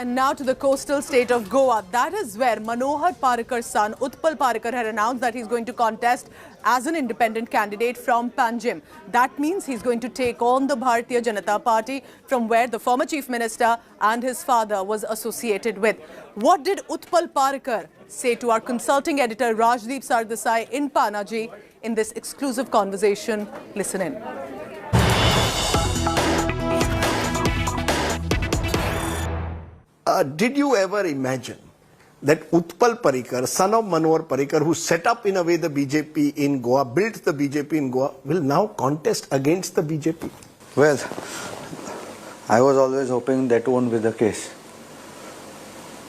And now to the coastal state of Goa. That is where Manohar Parrikar's son, Utpal Parrikar, had announced that he's going to contest as an independent candidate from Panjim. That means he's going to take on the Bharatiya Janata Party, from where the former chief minister and his father was associated with. What did Utpal Parrikar say to our consulting editor Rajdeep Sardesai in Panaji in this exclusive conversation? Listen in. Did you ever imagine that Utpal Parrikar, son of Manohar Parrikar, who set up in a way the BJP in Goa, built the BJP in Goa, will now contest against the BJP? Well, I was always hoping that won't be the case.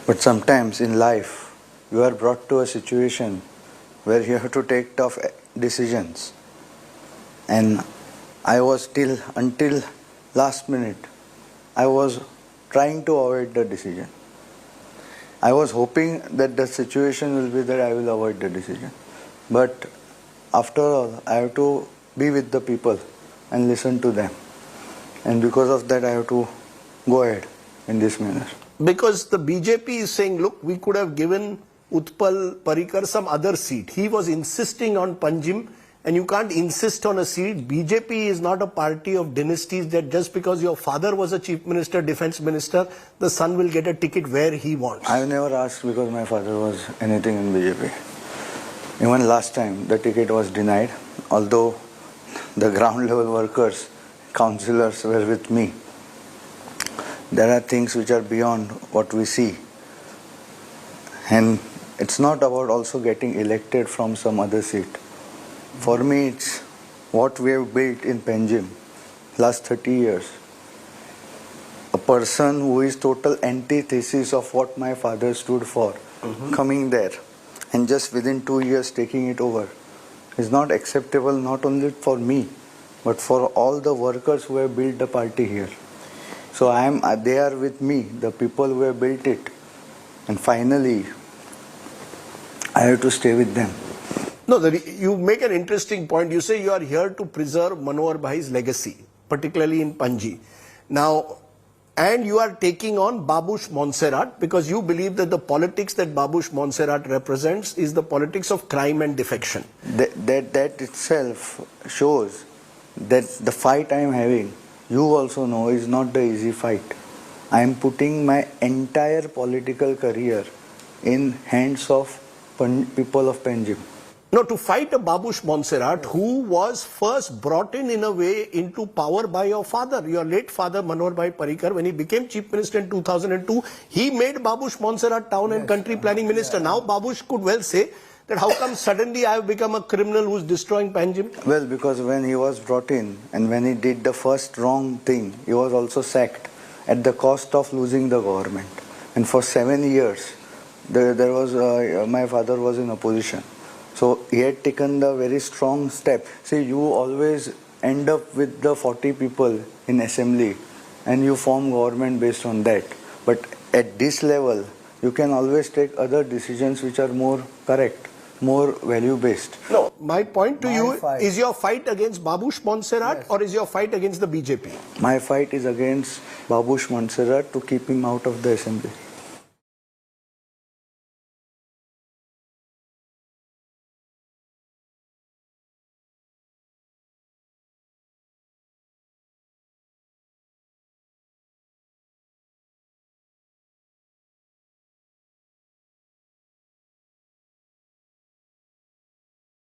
But sometimes in life, you are brought to a situation where you have to take tough decisions. And I was until last minute, I was trying to avoid the decision. I was hoping that the situation will be that I will avoid the decision. But after all, I have to be with the people and listen to them. And because of that, I have to go ahead in this manner. Because the BJP is saying, look, we could have given Utpal Parrikar some other seat. He was insisting on Panjim, and you can't insist on a seat. BJP is not a party of dynasties that just because your father was a chief minister, defense minister, the son will get a ticket where he wants. I never asked because my father was anything in BJP. Even last time, the ticket was denied, although the ground level workers, councillors were with me. There are things which are beyond what we see. And it's not about also getting elected from some other seat. For me, it's what we have built in Panjim last 30 years. A person who is total antithesis of what my father stood for, coming there and just within 2 years taking it over is not acceptable, not only for me, but for all the workers who have built the party here. So they are with me, the people who have built it. And finally, I have to stay with them. No, you make an interesting point. You say you are here to preserve Manohar Bhai's legacy, particularly in Panji. Now, and you are taking on Babush Monserrate because you believe that the politics that Babush Monserrate represents is the politics of crime and defection. That itself shows that the fight I am having, you also know, is not the easy fight. I am putting my entire political career in hands of people of Panjim. No, to fight a Babush Monserrate who was first brought in a way into power by your father, your late father Manohar Bhai Parrikar. When he became chief minister in 2002, he made Babush Monserrate town and country planning minister. Now Babush could well say that how come suddenly I have become a criminal who's destroying Panjim? Well, because when he was brought in and when he did the first wrong thing, he was also sacked at the cost of losing the government. And for 7 years, my father was in opposition. So he had taken the very strong step. See, you always end up with the 40 people in assembly and you form government based on that. But at this level, you can always take other decisions which are more correct, more value-based. No, my point to you is your fight against Babush Monserrate or is your fight against the BJP? My fight is against Babush Monserrate to keep him out of the assembly.